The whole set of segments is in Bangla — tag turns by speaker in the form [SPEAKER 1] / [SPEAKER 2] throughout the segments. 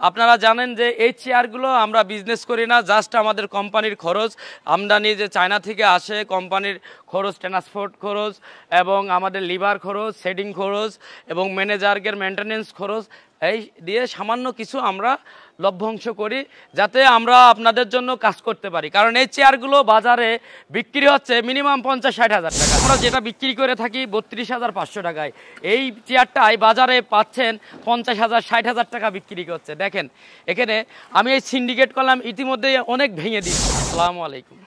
[SPEAKER 1] আপনারা জানেন যে এই চেয়ারগুলো আমরা বিজনেস করি না, জাস্ট আমাদের কোম্পানির খরচ, আমদানি যে চায়না থেকে আসে কোম্পানির খরচ, ট্রান্সপোর্ট খরচ এবং আমাদের লিভার খরচ, সেডিং খরচ এবং ম্যানেজারদের মেনটেনেন্স খরচ, এই দিয়ে সামান্য কিছু আমরা লভ্যাংশ করি যাতে আমরা আপনাদের জন্য কাজ করতে পারি। কারণ এই চেয়ারগুলো বাজারে বিক্রি হচ্ছে মিনিমাম 50-60 হাজার টাকা, আমরা যেটা বিক্রি করে থাকি 32,500 টাকায়। এই চেয়ারটাই বাজারে পাচ্ছেন 50,000-60 হাজার টাকা বিক্রি করছে। দেখেন এখানে আমি এই সিন্ডিকেট করলাম, ইতিমধ্যে অনেক ভেঙে দিচ্ছি। আসসালামু আলাইকুম।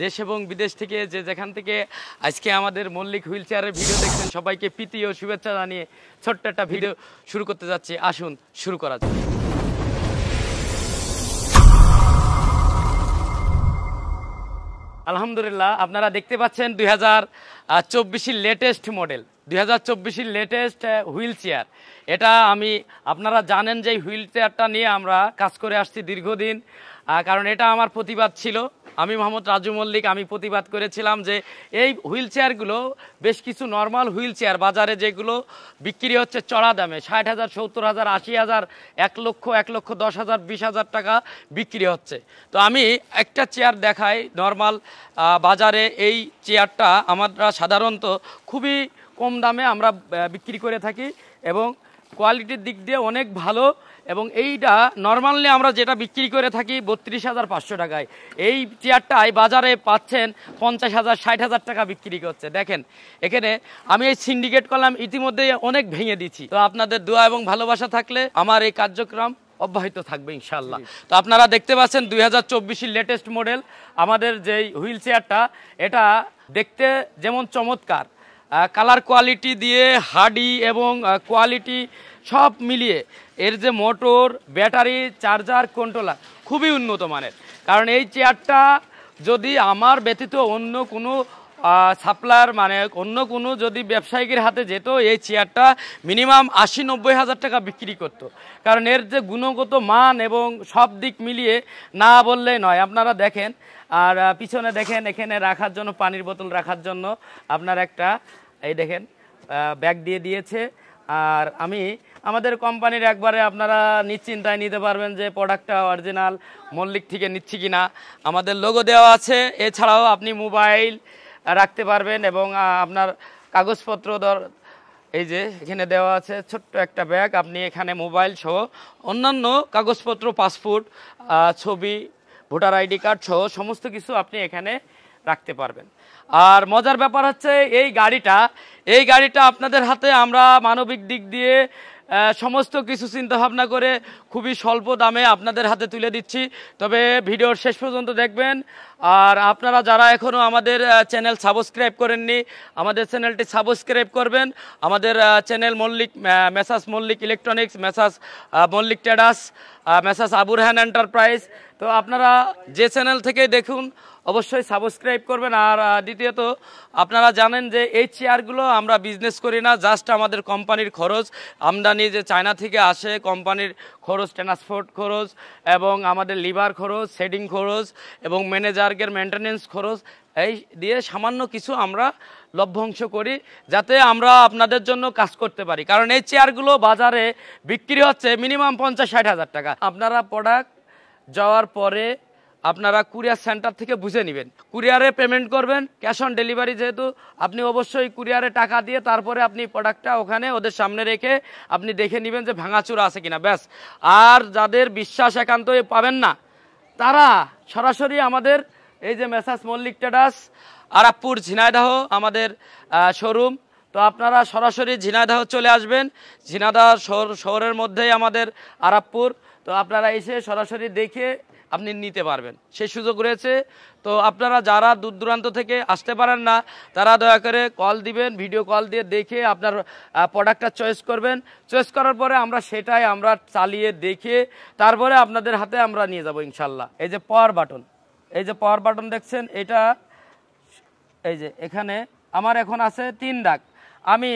[SPEAKER 1] দেশ এবং বিদেশ থেকে যে যেখান থেকে আজকে আমাদের মল্লিক হুইল চেয়ারের ভিডিও দেখছেন, সবাইকে প্রীতি ও শুভেচ্ছা জানিয়ে ছোট্ট একটা ভিডিও শুরু করতে যাচ্ছি। আসুন শুরু করা যাক। আলহামদুলিল্লাহ, আপনারা দেখতে পাচ্ছেন 2024 latest model, 2024 latest wheel chair. এটা আপনারা জানেন যে হুইল চেয়ারটা নিয়ে আমরা কাজ করে আসছি দীর্ঘদিন, কারণ এটা আমার প্রতিবাদ ছিল। আমি মোহাম্মদ রাজু মল্লিক, আমি প্রতিবাদ করেছিলাম যে এই হুইল চেয়ারগুলো, বেশ কিছু নর্মাল হুইল চেয়ার বাজারে যেগুলো বিক্রি হচ্ছে চড়া দামে 60,000, 70,000, 80,000, 1 লক্ষ, 1,10,000, 20,000 টাকা বিক্রি হচ্ছে। তো আমি একটা চেয়ার দেখাই নর্মাল বাজারে। এই চেয়ারটা আমরা সাধারণত খুবই কম দামে আমরা বিক্রি করে থাকি এবং কোয়ালিটির দিক দিয়ে অনেক ভালো। এবং এইটা নর্মালি আমরা যেটা বিক্রি করে থাকি 32,500 টাকায়, এই চেয়ারটাই বাজারে পাচ্ছেন 50,000-60 হাজার টাকা বিক্রি করছে। দেখেন এখানে আমি এই সিন্ডিকেট করলাম, ইতিমধ্যে অনেক ভেঙে দিচ্ছি। তো আপনাদের দোয়া এবং ভালোবাসা থাকলে আমার এই কার্যক্রম অব্যাহত থাকবে ইনশাআল্লাহ। তো আপনারা দেখতে পাচ্ছেন 2024 লেটেস্ট মডেল আমাদের যেই হুইল চেয়ারটা, এটা দেখতে যেমন চমৎকার, কালার কোয়ালিটি দিয়ে হার্ডি এবং কোয়ালিটি সব মিলিয়ে এর যে মোটর, ব্যাটারি, চার্জার, কন্ট্রোলার খুবই উন্নত মানের। কারণ এই চেয়ারটা যদি আমার ব্যতীত অন্য কোনো সাপ্লায়ার, মানে অন্য কোনো যদি ব্যবসায়ীদের হাতে যেত, এই চেয়ারটা মিনিমাম 80-90 হাজার টাকা বিক্রি করত। কারণ এর যে গুণগত মান এবং সব দিক মিলিয়ে না বললেই নয়। আপনারা দেখেন, আর পিছনে দেখেন এখানে রাখার জন্য, পানির বোতল রাখার জন্য আপনার একটা এই দেখেন ব্যাগ দিয়ে দিয়েছে। আর আমাদের কোম্পানির একবারে আপনারা নিশ্চিন্তায় নিতে পারবেন যে প্রোডাক্টটা অরিজিনাল মল্লিক থেকে নিচ্ছি কিনা। আমাদের লোগো দেওয়া আছে। এছাড়াও আপনি মোবাইল রাখতে পারবেন এবং আপনার কাগজপত্র এই যে এখানে দেওয়া আছে ছোট্ট একটা ব্যাগ, আপনি এখানে মোবাইল সহ অন্যান্য কাগজপত্র, পাসপোর্ট, ছবি, ভোটার আইডি কার্ড সহ সমস্ত কিছু আপনি এখানে রাখতে পারবেন। আর মজার ব্যাপার হচ্ছে এই গাড়িটা আপনাদের হাতে আমরা মানবিক দিক দিয়ে সমস্ত কিছু চিন্তা ভাবনা করে খুবই স্বল্প দামে আপনাদের হাতে তুলে দিচ্ছি। তবে ভিডিওর শেষ পর্যন্ত দেখবেন। আর আপনারা যারা এখনও আমাদের চ্যানেল সাবস্ক্রাইব করেননি, আমাদের চ্যানেলটি সাবস্ক্রাইব করবেন। আমাদের channel Messrs Mallick electronics, Messrs Mallick traders, Messrs Abu Raihan enterprise. তো আপনারা যে চ্যানেল থেকে দেখুন অবশ্যই সাবস্ক্রাইব করবেন। আর দ্বিতীয়ত আপনারা জানেন যে এই চেয়ারগুলো আমরা বিজনেস করি না, জাস্ট আমাদের কোম্পানির খরচ, আমদানি যে চায়না থেকে আসে কোম্পানির খরচ, ট্রান্সপোর্ট খরচ এবং আমাদের লিভার খরচ, সেডিং খরচ এবং ম্যানেজারদের মেনটেনেন্স খরচ, এই দিয়ে সামান্য কিছু আমরা লভ্যাংশ করি যাতে আমরা আপনাদের জন্য কাজ করতে পারি। কারণ এই চেয়ারগুলো বাজারে বিক্রি হচ্ছে মিনিমাম 50-60 হাজার টাকা। আপনারা প্রোডাক্ট যাওয়ার পরে আপনারা কুরিয়ার সেন্টার থেকে বুঝে নেবেন, কুরিয়ারে পেমেন্ট করবেন, ক্যাশ অন ডেলিভারি। যেহেতু আপনি অবশ্যই কুরিয়ারে টাকা দিয়ে তারপরে আপনি প্রোডাক্টটা ওখানে ওদের সামনে রেখে আপনি দেখে নেবেন যে ভাঙাচুরা আছে কিনা, ব্যাস। আর যাদের বিশ্বাস একান্তই পাবেন না, তারা সরাসরি আমাদের এই যে মেসাস মল্লিক ট্রেডার্স, আরাপপুর, ঝিনাইদহ আমাদের শোরুম। তো আপনারা সরাসরি ঝিনাইদহ চলে আসবেন, ঝিনাইদহ শহরের মধ্যেই আমাদের আরাপপুর। তো আপনারা এসে সরাসরি দেখে আপনি নিতে পারবেন, সেই সুযোগ রয়েছে। তো আপনারা যারা দূর দূরান্ত থেকে আসতে পারেন না, তারা দয়া করে কল দিবেন, ভিডিও কল দিয়ে দেখে আপনার প্রোডাক্টটা চয়েস করবেন। চয়েস করার পরে সেটাই আমরা চালিয়ে দেখে তারপরে আপনাদের হাতে আমরা নিয়ে যাব ইনশাল্লাহ। এই যে পাওয়ার বাটন দেখছেন, এটা এই যে এখানে আমার এখন আছে 3 দাগ। আমি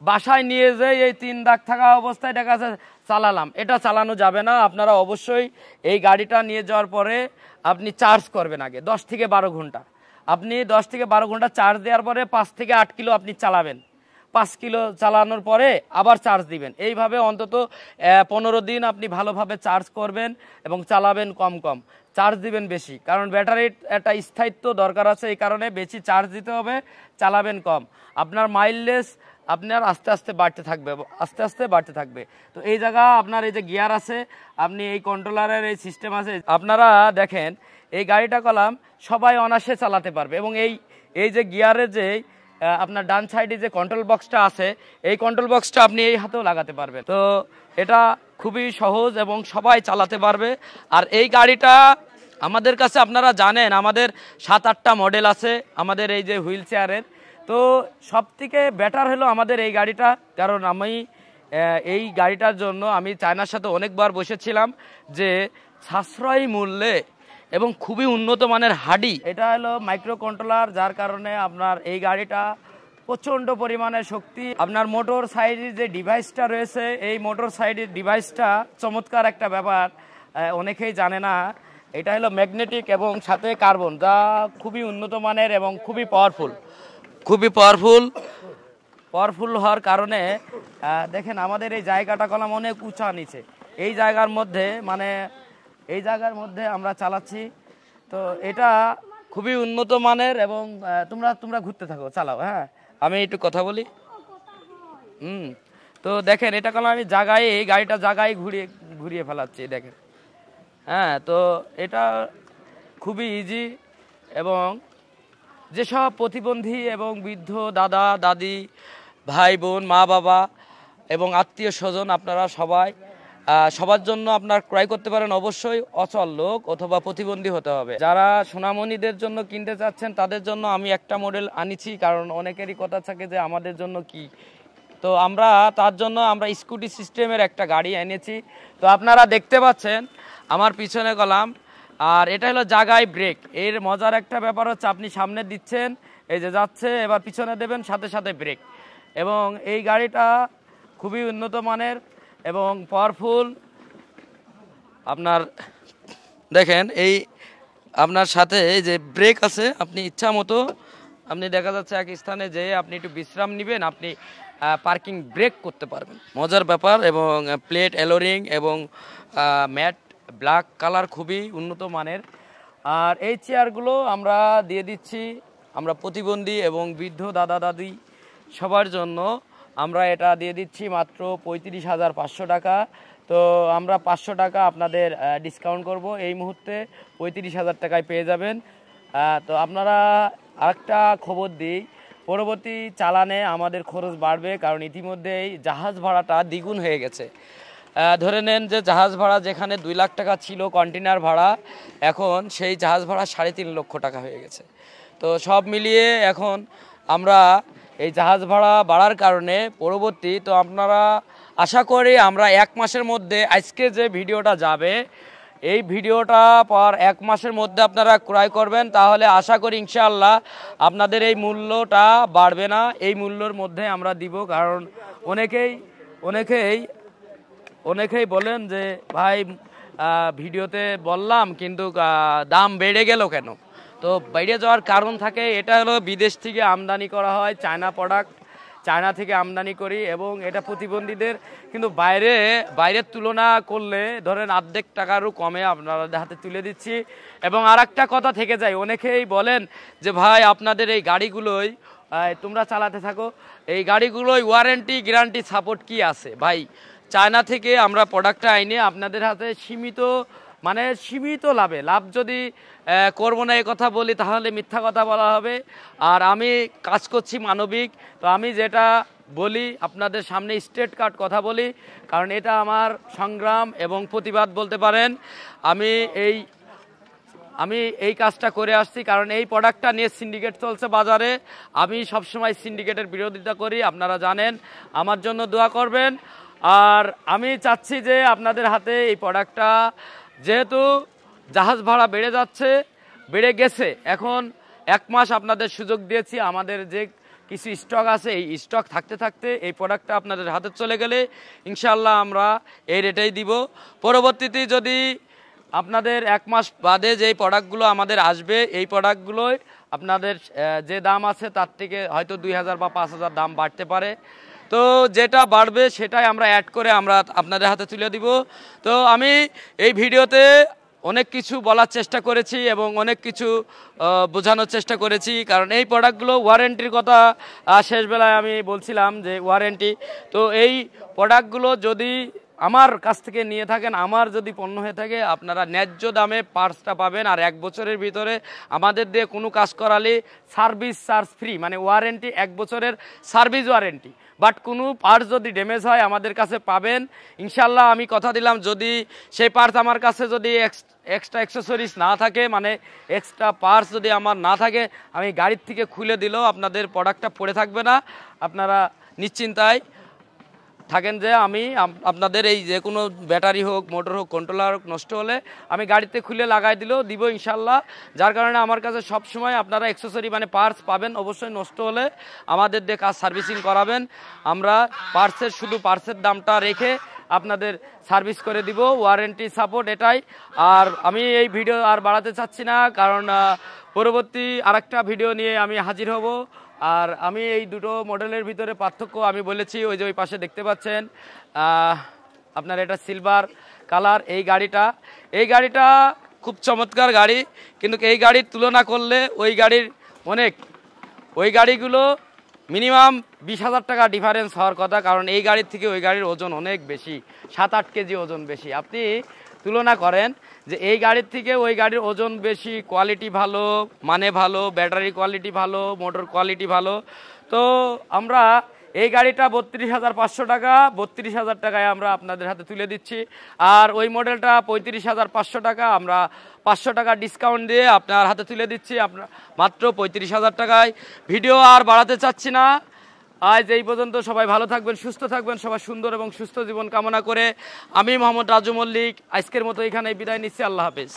[SPEAKER 1] বাসায় নিয়ে যাই এই 3 দাগ থাকা অবস্থায় দেখা যাচ্ছে চালালাম, এটা চালানো যাবে না। আপনারা অবশ্যই এই গাড়িটা নিয়ে যাওয়ার পরে আপনি চার্জ করবেন আগে 10 থেকে 12 ঘন্টা। আপনি 10 থেকে 12 ঘন্টা চার্জ দেওয়ার পরে 5 থেকে 8 কিলো আপনি চালাবেন। 5 কিলো চালানোর পরে আবার চার্জ দিবেন। এইভাবে অন্তত 15 দিন আপনি ভালোভাবে চার্জ করবেন এবং চালাবেন কম কম, চার্জ দিবেন বেশি, কারণ ব্যাটারির একটা স্থায়িত্ব দরকার আছে, এই কারণে বেশি চার্জ দিতে হবে, চালাবেন কম। আপনার মাইলেজ আপনার আস্তে আস্তে বাড়তে থাকবে, আস্তে আস্তে বাড়তে থাকবে। তো এই জায়গা আপনার এই যে গিয়ার আছে, আপনি এই কন্ট্রোলারের এই সিস্টেম আছে, আপনারা দেখেন এই গাড়িটা কলাম সবাই অনায়াসে চালাতে পারবে। এবং এই যে গিয়ারের যে আপনার ডান সাইডে যে কন্ট্রোল বক্সটা আছে, এই কন্ট্রোল বক্সটা আপনি এই হাতেও লাগাতে পারবেন। তো এটা খুবই সহজ এবং সবাই চালাতে পারবে। আর এই গাড়িটা আমাদের কাছে আপনারা জানেন আমাদের 7-8টা মডেল আছে আমাদের এই যে হুইল চেয়ারের। তো সব থেকে বেটার হলো আমাদের এই গাড়িটা, কারণ আমি এই গাড়িটার জন্য আমি চায়নার সাথে অনেকবার বসেছিলাম যে সাশ্রয়ী মূল্যে এবং খুবই উন্নত মানের হাডি, এটা হলো মাইক্রো কন্ট্রোলার, যার কারণে আপনার এই গাড়িটা প্রচণ্ড পরিমাণে শক্তি। আপনার মোটর সাইডের যে ডিভাইসটা রয়েছে, এই মোটর সাইডের ডিভাইসটা চমৎকার একটা ব্যাপার, অনেকেই জানে না। এটা হলো ম্যাগনেটিক এবং সাথে কার্বন, যা খুবই উন্নত মানের এবং খুবই পাওয়ারফুল হওয়ার কারণে দেখেন আমাদের এই জায়গাটা কলাম অনেক উঁচা নিচে, এই জায়গার মধ্যে আমরা চালাচ্ছি। তো এটা খুবই উন্নত মানের এবং তোমরা ঘুরতে থাকো, চালাও। হ্যাঁ, আমি একটু কথা বলি। তো দেখেন এটা কলাম আমি এই গাড়িটা জায়গায় ঘুরিয়ে ফেলাচ্ছি, দেখেন। হ্যাঁ, তো এটা খুবই ইজি এবং যেসব প্রতিবন্ধী এবং বৃদ্ধ দাদা দাদি, ভাই বোন, মা বাবা এবং আত্মীয় স্বজন, আপনারা সবার জন্য আপনার ক্রয় করতে পারেন। অবশ্যই অচল লোক অথবা প্রতিবন্ধী হতে হবে। যারা সোনামণিদের জন্য কিনতে চাচ্ছেন তাদের জন্য আমি একটা মডেল আনিছি, কারণ অনেকেরই কথা থাকে যে আমাদের জন্য কি। তো তার জন্য আমরা স্কুটি সিস্টেমের একটা গাড়ি এনেছি। তো আপনারা দেখতে পাচ্ছেন আমার পিছনে কলাম, আর এটা হলো জায়গায় ব্রেক। এর মজার একটা ব্যাপার হচ্ছে আপনি সামনে দিচ্ছেন, এই যে যাচ্ছে, এবার পিছনে দেবেন, সাথে সাথে ব্রেক। এবং এই গাড়িটা খুবই উন্নত মানের এবং পাওয়ারফুল। আপনার দেখেন এই আপনার সাথে এই যে ব্রেক আছে, আপনি ইচ্ছা মতো আপনি দেখা যাচ্ছে এক স্থানে যে আপনি একটু বিশ্রাম নেবেন, আপনি পার্কিং ব্রেক করতে পারবেন, মজার ব্যাপার। এবং প্লেট এলোরিং এবং ম্যাট ব্ল্যাক কালার খুবই উন্নত মানের। আর এই চেয়ারগুলো আমরা দিয়ে দিচ্ছি আমরা প্রতিবন্ধী এবং বৃদ্ধ দাদা দাদি সবার জন্য আমরা এটা দিয়ে দিচ্ছি মাত্র 35,500 টাকা। তো আমরা 500 টাকা আপনাদের ডিসকাউন্ট করব, এই মুহূর্তে 35,000 টাকায় পেয়ে যাবেন। তো আপনারা আরেকটা খবর দিই, পরবর্তী চালানে আমাদের খরচ বাড়বে, কারণ ইতিমধ্যেই জাহাজ ভাড়াটা দ্বিগুণ হয়ে গেছে। ধরে নেন যে জাহাজ ভাড়া যেখানে 2 লাখ টাকা ছিল কন্টেনার ভাড়া, এখন সেই জাহাজ ভাড়া 3.5 লক্ষ টাকা হয়ে গেছে। তো সব মিলিয়ে এখন আমরা এই জাহাজ ভাড়া বাড়ার কারণে তো আপনারা আশা করি আমরা 1 মাসের মধ্যে, আজকে যে ভিডিওটা যাবে এই ভিডিওটা পর 1 মাসের মধ্যে আপনারা ক্রয় করবেন, তাহলে আশা করি ইনশাআল্লাহ আপনাদের এই মূল্যটা বাড়বে না, এই মূল্যর মধ্যে আমরা দিব। কারণ অনেকেই বলেন যে ভাই ভিডিওতে বললাম কিন্তু দাম বেড়ে গেল কেন। তো বেড়ে যাওয়ার কারণ থাকে, এটা হলো বিদেশ থেকে আমদানি করা হয়, চায়না থেকে আমদানি করি এবং এটা প্রতিবন্ধীদের কিন্তু বাইরের তুলনা করলে ধরেন অর্ধেক টাকারও কমে আপনাদের হাতে তুলে দিচ্ছি। এবং আর একটা কথা থেকে যায়, অনেকেই বলেন যে ভাই আপনাদের এই গাড়িগুলোই তোমরা চালাতে থাকো, এই গাড়িগুলোই ওয়ারেন্টি গ্যারান্টি সাপোর্ট কি আছে। ভাই চায়না থেকে আমরা প্রোডাক্টটা আইনে আপনাদের হাতে সীমিত লাভ যদি করবো না এই কথা বলি তাহলে মিথ্যা কথা বলা হবে। আর আমি কাজ করছি মানবিক, তো আমি যেটা বলি আপনাদের সামনে স্ট্রেট কাট কথা বলি, কারণ এটা আমার সংগ্রাম এবং প্রতিবাদ বলতে পারেন। আমি এই কাজটা করে আসছি, কারণ এই প্রোডাক্টটা নিয়ে সিন্ডিকেট চলছে বাজারে। আমি সবসময় সিন্ডিকেটের বিরোধিতা করি, আপনারা জানেন। আমার জন্য দোয়া করবেন। আর আমি চাচ্ছি যে আপনাদের হাতে এই প্রোডাক্টটা, যেহেতু জাহাজ ভাড়া বেড়ে গেছে, এখন 1 মাস আপনাদের সুযোগ দিয়েছি। আমাদের যে কিছু স্টক আছে, এই স্টক থাকতে এই প্রোডাক্টটা আপনাদের হাতে চলে গেলে ইনশাআল্লাহ আমরা এই রেটেই দিব। পরবর্তীতে যদি আপনাদের 1 মাস বাদে যেই প্রোডাক্টগুলো আমাদের আসবে, এই প্রোডাক্টগুলোই আপনাদের যে দাম আছে তার থেকে হয়তো 2000 বা 5000 দাম বাড়তে পারে। তো যেটা বাড়বে সেটাই আমরা অ্যাড করে আমরা আপনাদের হাতে তুলে দিব। তো আমি এই ভিডিওতে অনেক কিছু বলার চেষ্টা করেছি এবং অনেক কিছু বোঝানোর চেষ্টা করেছি, কারণ এই প্রোডাক্টগুলো ওয়ারেন্টির কথা শেষ বেলায় আমি বলছিলাম যে ওয়ারেন্টি। তো এই প্রোডাক্টগুলো যদি আমার কাছ থেকে নিয়ে থাকেন, আমার যদি পণ্য হয়ে থাকে, আপনারা ন্যায্য দামে পার্টসটা পাবেন। আর 1 বছরের ভিতরে আমাদের দিয়ে কোনো কাজ করালে সার্ভিস চার্জ ফ্রি, মানে ওয়ারেন্টি 1 বছরের সার্ভিস ওয়ারেন্টি। বাট কোনো পার্টস যদি ড্যামেজ হয় আমাদের কাছে পাবেন ইনশাল্লাহ। আমি কথা দিলাম, যদি সেই পার্টস আমার কাছে যদি এক্সট্রা অ্যাক্সেসরিজ না থাকে, মানে এক্সট্রা পার্টস যদি আমার না থাকে, আমি গাড়ির থেকে খুলে দিলেও আপনাদের প্রোডাক্টটা পড়ে থাকবে না। আপনারা নিশ্চিন্তায় থাকেন যে আমি আপনাদের এই যে কোনো ব্যাটারি হোক, মোটর হোক, কন্ট্রোলার হোক নষ্ট হলে আমি গাড়িতে খুলে লাগাই দিলেও দিব ইনশাল্লাহ। যার কারণে আমার কাছে সবসময় আপনারা অ্যাক্সেসরি মানে পার্টস পাবেন। অবশ্যই নষ্ট হলে আমাদের দিয়ে কাজ সার্ভিসিং করাবেন। আমরা পার্টসের শুধু পার্টসের দামটা রেখে আপনাদের সার্ভিস করে দিব, ওয়ারেন্টি সাপোর্ট এটাই। আর আমি এই ভিডিও আর বাড়াতে চাচ্ছি না, কারণ পরবর্তী আরেকটা ভিডিও নিয়ে আমি হাজির হব। আর আমি এই দুটো মডেলের ভিতরে পার্থক্য আমি বলেছি, ওই যে ওই পাশে দেখতে পাচ্ছেন আপনার এটা সিলভার কালার। এই গাড়িটা খুব চমৎকার গাড়ি, কিন্তু এই গাড়ির তুলনা করলে ওই গাড়িগুলো মিনিমাম 20,000 টাকা ডিফারেন্স হওয়ার কথা, কারণ এই গাড়ির থেকে ওই গাড়ির ওজন অনেক বেশি, 7-8 কেজি ওজন বেশি। আপনি তুলনা করেন যে এই গাড়ির থেকে ওই গাড়ির ওজন বেশি, কোয়ালিটি ভালো, মানে ভালো, ব্যাটারি কোয়ালিটি ভালো, মোটর কোয়ালিটি ভালো। তো আমরা এই গাড়িটা 32,500 টাকা, 32,000 টাকায় আমরা আপনাদের হাতে তুলে দিচ্ছি। আর ওই মডেলটা 35,500 টাকা, আমরা 500 টাকা ডিসকাউন্ট দিয়ে আপনার হাতে তুলে দিচ্ছি আপনার মাত্র 35,000 টাকায়। ভিডিও আর বাড়াতে চাচ্ছি না, আজ এই পর্যন্ত। সবাই ভালো থাকবেন, সুস্থ থাকবেন, সবাই সুন্দর এবং সুস্থ জীবন কামনা করে আমি মোহাম্মদ রাজু মল্লিক আজকের মতো এখানে বিদায় নিচ্ছি। আল্লাহ হাফেজ।